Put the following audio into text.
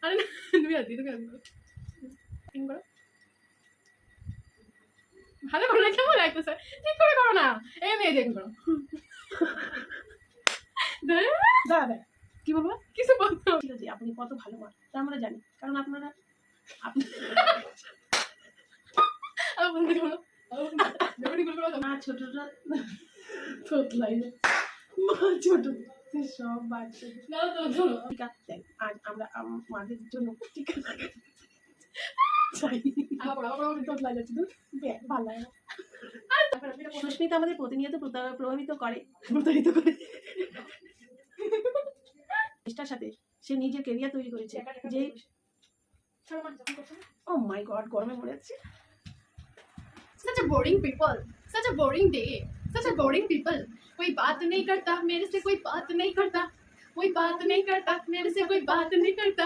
আরে না, তুমি আর দিদি কেন করো ভালো করো না, কেমন লাগতেছে? ঠিক করে করো না, এই মেয়ে দেখুন করো। দাদা কি বলবো? কিছু বলতো ঠিক আছে, আপনি কত ভালো মা তা আমরা জানি, কারণ আপনারা আপনি মা ছোটটা তোতলাই না, মা ছোট সব বাচ্চা ঠিক আছে। আজ আমরা আমাদের জন্য টিকা চাই, তোতলাই যাচ্ছে তো ভালো লাগে না। সুস্মিতা আমাদের প্রতিনিয়ত প্রভাবিত করে চেষ্টার সাথে সে নিজের কেরিয়ার তৈরি করেছে। যে ও মাই গড, গরমে মরে যাচ্ছে। Such a boring people, such a boring day, such a boring people. कोई बात नहीं करता मेरे से, कोई बात नहीं करता, कोई बात नहीं करता मेरे से, कोई बात नहीं करता।